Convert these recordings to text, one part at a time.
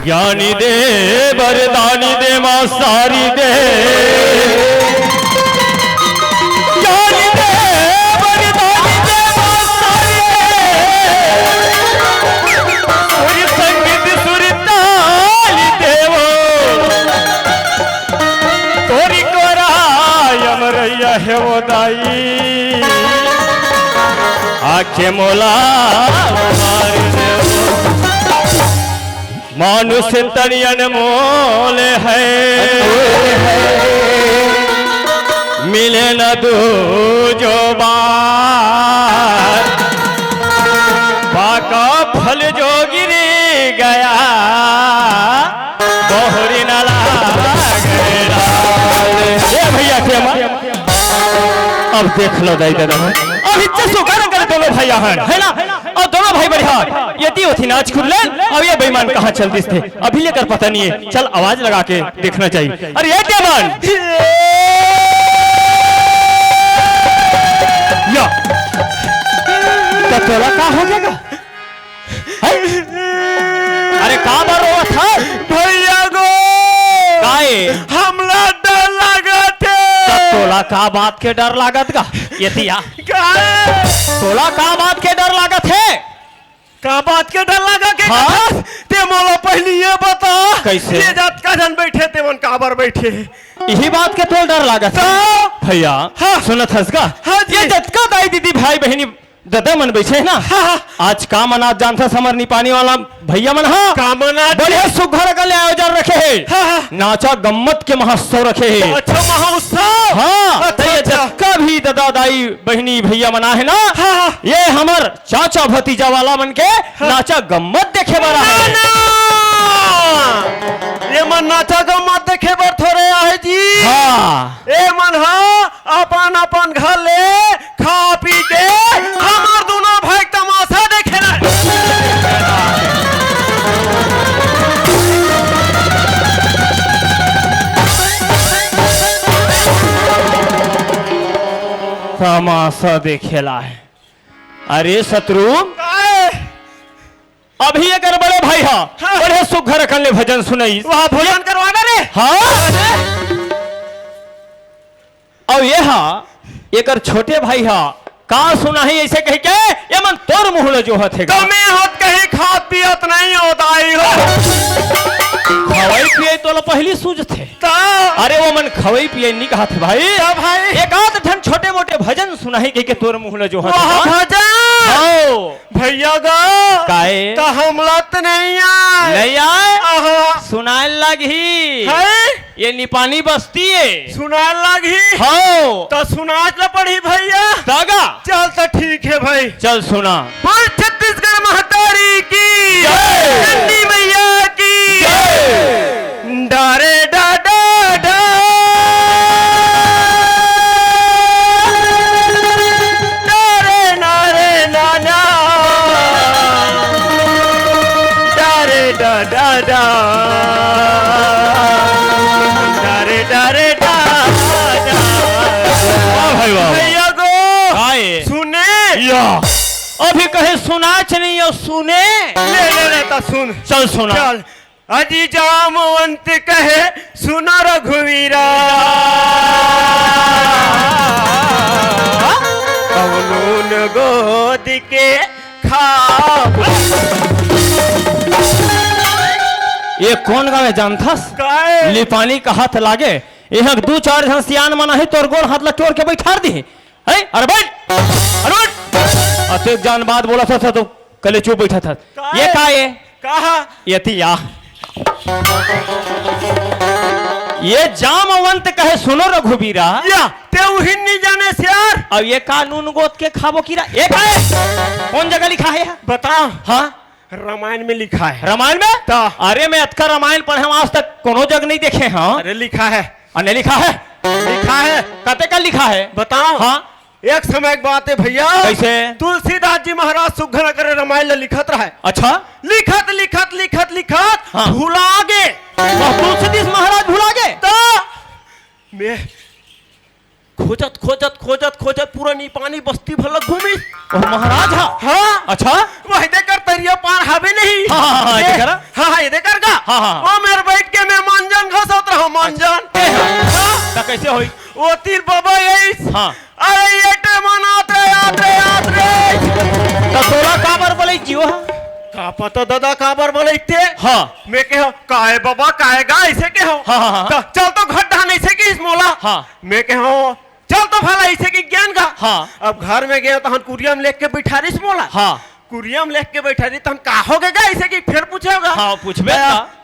ज्ञानी दे वरदानी दे मां सारी दे, ज्ञानी दे वरदानी दे मां सारी दे, सुर संगीत सुर ताल देवो तोरी कोरा यमरैया है वो दाई आखे मोला मार देवो। मानुष तनियन मोल है मिले न दूजो बार, पाका फल जो गिर गया दोहरी न लागेला। ये भैया के अब देख लो दाई दादा अब इच्छा सुगर कर दोनों भैया है ना, और दोनों भाई बढ़िया यदि होती नाच खुल ले। अब ये बेईमान कहाँ चलती थे अभी लेकर पता नहीं है, चल आवाज लगा के देखना चाहिए। अरे ये बेईमान या तो तोला का हो जाएगा? अरे का बार हुआ था भैया गो काए हमला डर लगा थे। तोला का बात के डर लागत का यतिया तोला का बात के डर लागत है? का बात के डर लगा के हाँ? ते मोला पहले ये बता कैसे ये जात का जन बैठे ते मन काबर बैठे यही बात के तो डर लागत भैया। हाँ? सुनत हस का हाँ जी। ये जतका दाई दीदी भाई बहनी दादा मन बैठे है ना। हाँ? आज का मना जानता समर नी पानी वाला भैया मन हाँ का मना बड़े सुघर का ले आयोजन रखे है। हाँ? नाचा गम्मत के महोत्सव रखे है। अच्छा महोत्सव हाँ अच्छा, तो ये अच्छा। जतका भी दादा दाई बहनी भैया मना है ना हाँ? ये हमर चाचा भतीजा वाला मन के नाचा गम्मत देखे बड़ा है। ये मन नाचा का मत देखे बर थोड़े आहे जी। हाँ ए मन हा अपन अपन घर ले खा पी के हमार दोनों भाई तमाशा देखे ना। तमाशा देखेला है। अरे शत्रु अभी एक बड़े भाई हा हाँ। बड़े सुघर कल भजन सुनाई वहाँ भोजन करवाना रे। हाँ और ये हा एक छोटे भाई हा का सुना है ऐसे कह के ये मन तोर मुहल जो हथे तो मैं होत कहीं खात पियत नहीं होताई हो खवाई पिए तो पहली सूझ थे। ता अरे वो मन खवाई पिए नहीं कहा थे भाई। क्या भाई एक आध ठन छोटे मोटे भजन सुना है कह के तोर मुहल जो वहाँ हथे भजन भैया गा काए तो हमला तो नहीं आए नहीं आए आहा सुनाए लगी है ये निपानी बस्ती है। सुना लगी हो तो सुनाच ला पड़ी भैया। दागा चल तो ठीक है भाई। चल सुना। बोल छत्तीसगढ़ महतारी की जय। चंडी मैया की जय। डारे डाडा डा डारे नारे नाना डारे डाडा डा डारे डारे डा वाह भाई वाह भैया गो आए सुने या अभी कहे सुनाच नहीं हो सुने ले लेता सुन चल सुना। चल अजी जामवंत कहे सुना रघुवीरा कवनून गोद के खाब ये कौन गावे जानथस काए लिपानी का हाथ लागे यहाँ दो चार जन सियान मना है तोर गोल हाथ लटोर के बैठा दी है। अरे बैठ अरे बैठ अतेक जान बात बोला था तो कले चुप बैठा था। ये का ये कहा ये थी ये जामवंत कहे सुनो रघुबीरा या ते उहिन नहीं जाने से यार। अब ये कानून गोद के खाबो कीरा ये का है कौन जगह लिखा है बता हाँ रामायण में लिखा है। रामायण में ता। अरे मैं अतका रामायण पढ़े हम आज तक कोनो जग नहीं देखे हाँ अरे लिखा है अने लिखा है लिखा है कते का लिखा है बताओ हाँ एक समय की बात है भैया। कैसे? तुलसीदास जी महाराज सुघ्न करे रामायण लिखत रहे। अच्छा लिखत लिखत लिखत लिखत हाँ। भुला गे। तुलसीदास महाराज भुला गए तो मैं खोजत खोजत खोजत खोजत पूरा नीपानी बस्ती भलक घूमी। और महाराज हाँ अच्छा वह देकर तरिया पार हवे नहीं। हाँ, ये देकर? हाँ ये देकर का हाँ। वो मेरे बैठ के मैं मांजन घसत रहा मांजन। तो कैसे होई? वो तीर बाबा यही। हाँ। अरे ये टेमनात रे याद रे याद रे। तो तोला काबर बोले जियो का पता दादा काबर बोलते। हाँ। मैं कहो काहे बाबा काहे गा ऐसे के हो। हाँ। तो चल तो घट ढान ऐसे की इस मोला। हाँ। मैं कहो चल तो भला ऐसे की ज्ञान का। हाँ। अब घर में गया तो हम कुरियम लेके के बैठा रही मोला। हाँ। कुरियम लेके के बैठा रही तो हम का हो गया ऐसे की फिर पूछेगा। हाँ पूछबे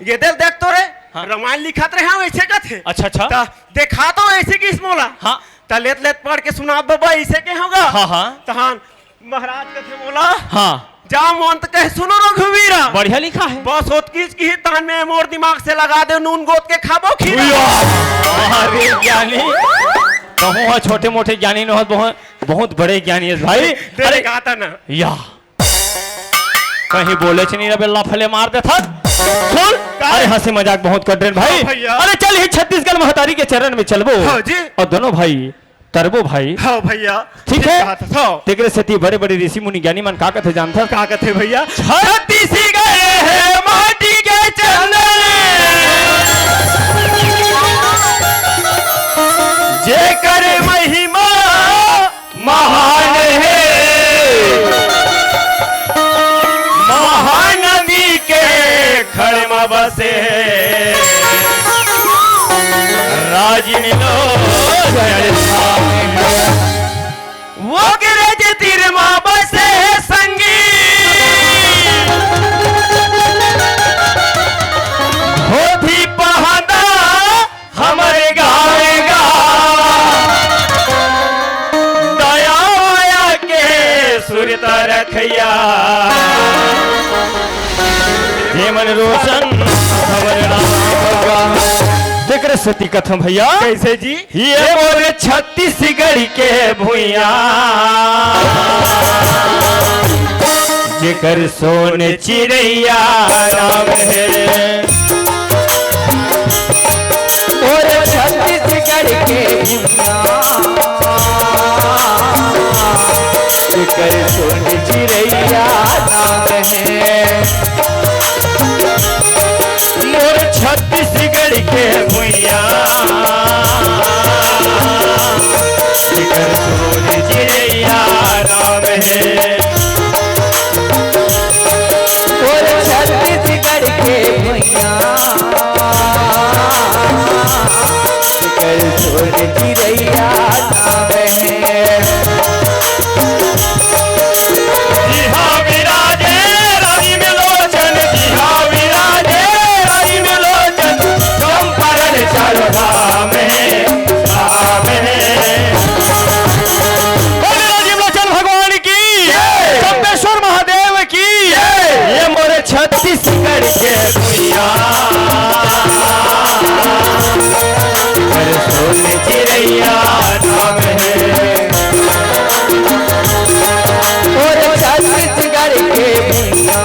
ये देख तो रे हाँ। रामायण लिखत रहे हैं वैसे का थे। अच्छा अच्छा ता देखा तो ऐसे की इस मोला। हाँ। ता लेत लेत पढ़ के सुना बाबा ऐसे के होगा। हाँ। तहान महाराज का थे बोला हाँ जा मंत कहे सुनो रघुवीरा। बढ़िया लिखा है। बस होत की ही तान में मोर दिमाग से लगा दे नून गोद के खाबो खीरा। अरे ज्ञानी कहूँ छोटे मोटे ज्ञानी न बहुत बहुत बड़े ज्ञानी है भाई। अरे गाता ना या कहीं बोले नहीं रे बेल्ला फले मार दे था। सुन अरे हंसी मजाक बहुत कर रहे भाई। हाँ भैया। अरे चल ही छत्तीसगढ़ महतारी के चरण में चलबो। हाँ जी। और दोनों भाई तरबो भाई। हाँ भैया ठीक है। तेरे सती बड़े बड़े ऋषि मुनि ज्ञानी मन का कथे जानता का कथे भैया। छत्तीसगढ़ है माटी के चंदन जे करे महिमा महान है महानदी के खड़ में बसे राजिन वो गिरज तीर माँ बसे संगी हो भी पहाड़ा हमारे गावेगा दया के सुरता रखिया मन रोशन देख सती कथम भैया। कैसे जी? ये मोरे छत्तीसगढ़ के भूया जेकर सोने चिड़ैया नाम है। मोरे छत्तीसगढ़ के भूया जेकर सोने चिड़ैया नाम है। मोर छत्तीसगढ़ के भूया जेकर सोने चिड़ैया नाम है। मोर छत्तीसगढ़ के भूया जेकर सोने चिड़ैया नाम है। जी हाँ विराजे रानी में लोचन जी हाँ विराजे रानी में लोचन तुम परन चलो धाम है धाम है। बोले राजीव लोचन भगवान की चंपेश्वर महादेव की ये मोरे छत्तीसगढ़ के भूया कर सोने चिड़ैया नाम है। और छत्तीसगढ़ के भूया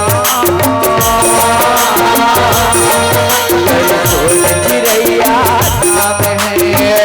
कर सोने चिड़ैया नाम है।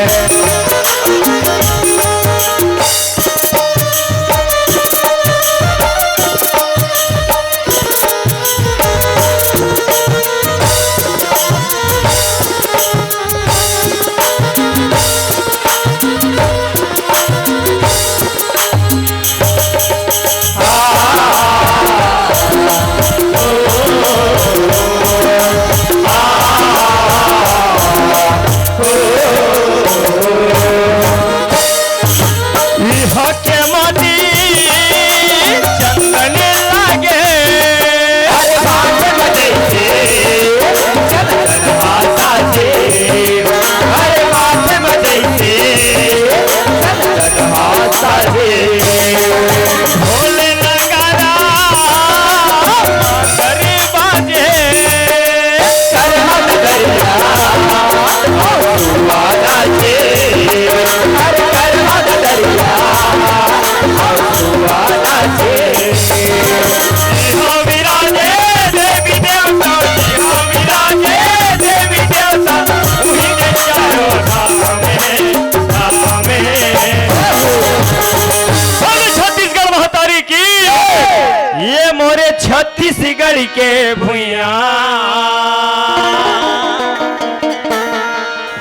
छत्तीसगढ़ के भुइया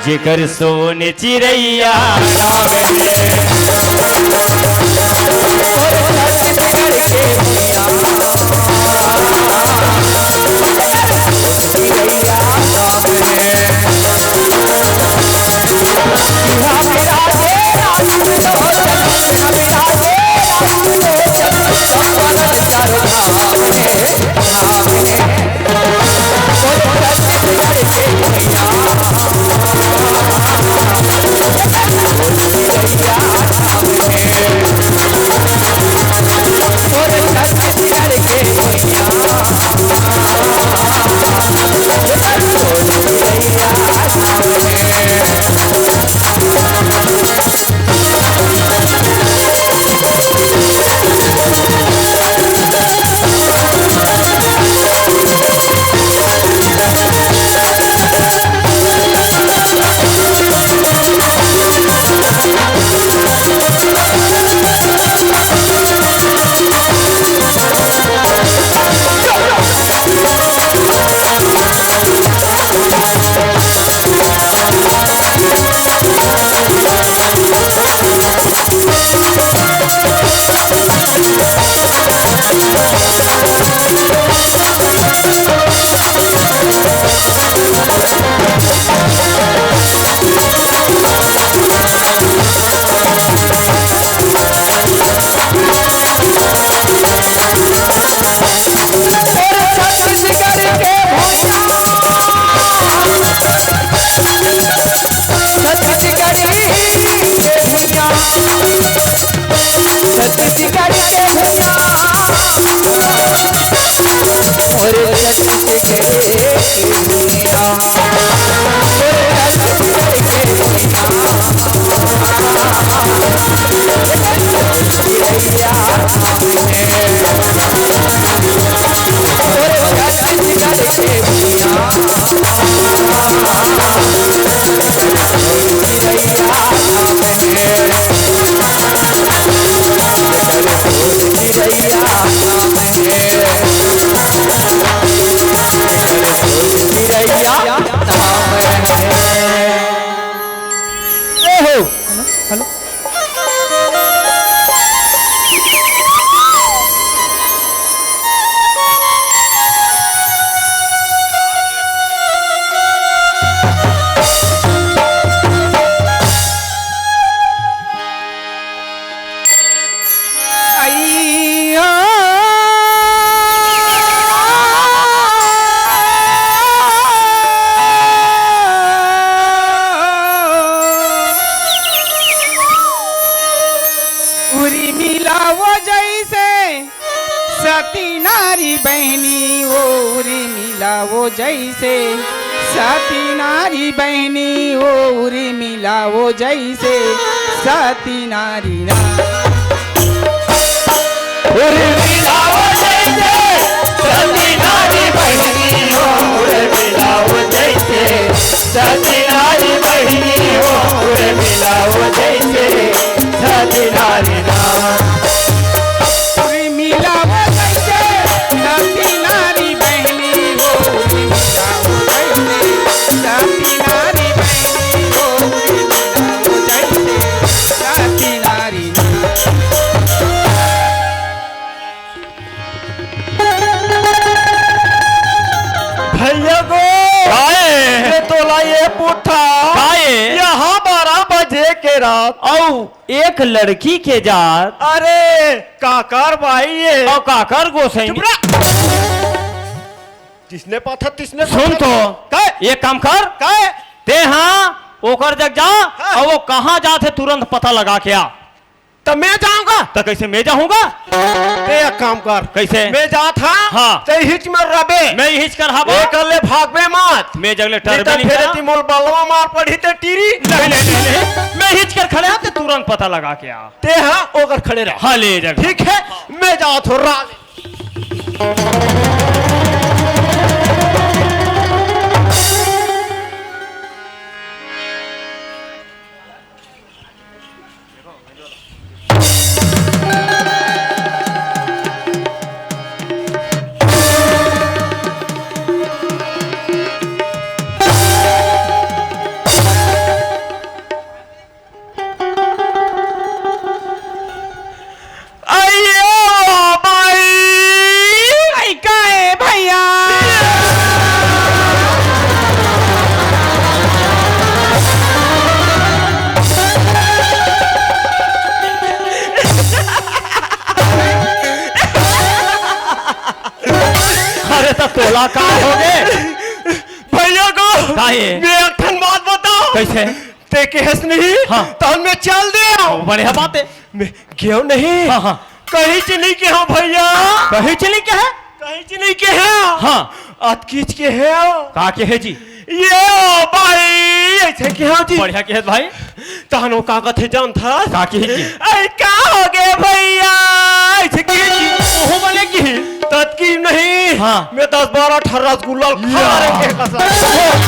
जेकर सोन चिड़ैया सती नारी बहनी और मिला वो जैसे सती नारी बहनी और मिला वो जैसे सती नारी ना मिला वो जैसे सती नारी बहनी और मिला वो जैसे सती नारी बहनी और मिला वो जैसे सती नारी ना यहाँ 12 बजे के रात औ एक लड़की के जात अरे काकर भाई ये और काकर गोसाई जिसने पाथा तिसने सुन तो ये काम कर ते हाँ ओकर जग जा हाँ। और वो कहाँ जाते तुरंत पता लगा के आ तो मैं जाऊंगा तो कैसे मैं जाऊंगा ते एक काम कर कैसे मैं जात हाँ। ते हिच में रबे मैं हिच कर हाबा एकले भागबे मत मैं जगले नहीं टरबे तो नहीं फिर करा। ती मोल बलवा मार पड़ी ते टीरी नहीं मैं हिच कर खड़े आते तुरंत पता लगा के आ ते हाँ ओकर खड़े रह हाँ ले जग ठीक है मैं जात हो रहा बोला का हो गए भैया को काहे? मैं एक ठन बात बताओ। कैसे? ते केस नहीं हाँ। तो मैं चल दिया बढ़िया बात है। मैं क्यों नहीं हाँ हाँ कहीं चली के हाँ भैया कहीं चली क्या है? कहीं चली के हैं हाँ अत खींच के है का के है जी? ये ओ भाई ऐसे क्या जी बढ़िया के है भाई। तहनो का कथे जान था का के है जी? ऐ क्या हो गए भैया ऐसे की जी ओहो बोले की तत्की नहीं हाँ। मैं 10-12 18 रसगुल्ला खा रहे के कसम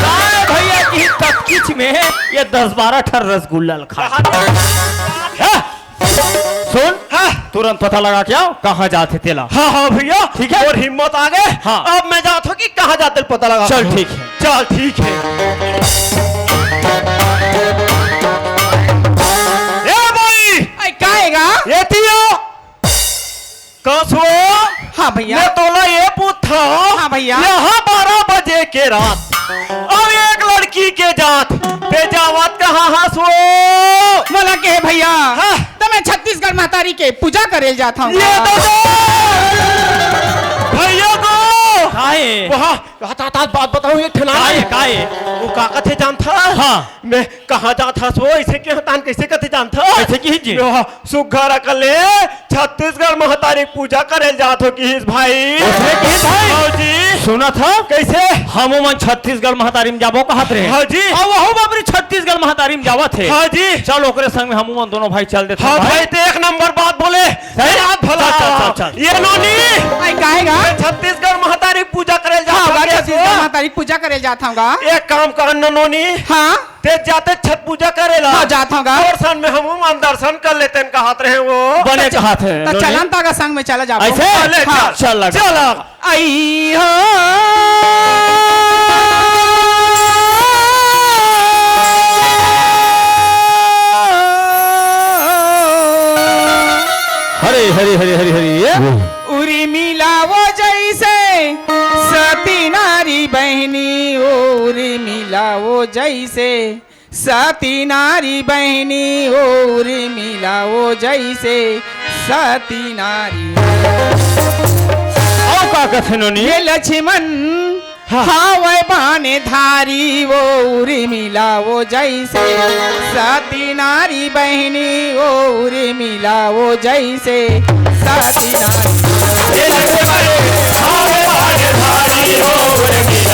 काय भैया की तकिच में ये 10-12 ठर रसगुल्ला खा। हाँ? सुन हाँ तुरंत पता लगा क्या कहाँ जाते तेला। हाँ हाँ भैया ठीक है। और हिम्मत आ गए हाँ। अब मैं जाता हूँ कि कहाँ जाते पता लगा चल ठीक है। चल ठीक है ए भाई ऐ काएगा? ये थियो कसो हाँ भैया। मैं तोला ये पूछा हाँ भैया। यहाँ 12 बजे के रात अब एक लड़की के जात पे जावत कहाँ हंसो बोला के भैया हाँ। तो मैं छत्तीसगढ़ महतारी के पूजा करेल जाता हूँ। ये भैया को काहे? वहाँ बात बताऊँ एक ठना काहे काहे? वो का कथे जान था हाँ। मैं कहाँ जात था सो ऐसे के तान कैसे कथे जान था ऐसे की जी? सुघर अकले छत्तीसगढ़ महतारी पूजा करे जात हो कि भाई उसने की भाई? हाँ जी सुना था कैसे हम मन छत्तीसगढ़ महतारी में जाबो कहत रहे। हाँ जी। और वह बाबरी छत्तीसगढ़ महतारी में जावत है। हाँ जी चल ओकरे संग में हम मन दोनों भाई चल देते हाँ भाई ते एक नंबर बात बोले सही? याद भला चल, चल, चल। ये नोनी ऐ काएगा? मैं छत्तीसगढ़ महतारी पूजा करे हाँ होगा जात छत्तीसगढ़ महतारी पूजा करेल जाता हूँ। एक काम कर नोनी हाँ ते जाते छठ पूजा करेला हाँ जाता हूँ। और सन में हम मन दर्शन कर लेते हैं हाथ रहे वो बने का हाथ है तो चलन तागा संग में चला जाबो। ऐसे? चले, हाँ। चल लगा। चल आई हो हरे हरे हरे हरे हरे उरी मिलावो जैसे सती नारी बहनी उरी मिलावो जैसे सती नारी बहनी उरी मिलावो जैसे सती नारी। आओ का कथे नोनी? ये लक्ष्मण हावे बाने धारी वो उरी मिलावो जैसे सती नारी बहनी उरी मिलावो जैसे सती नारी। ये लगे बड़े हारे हारे धारी हो रे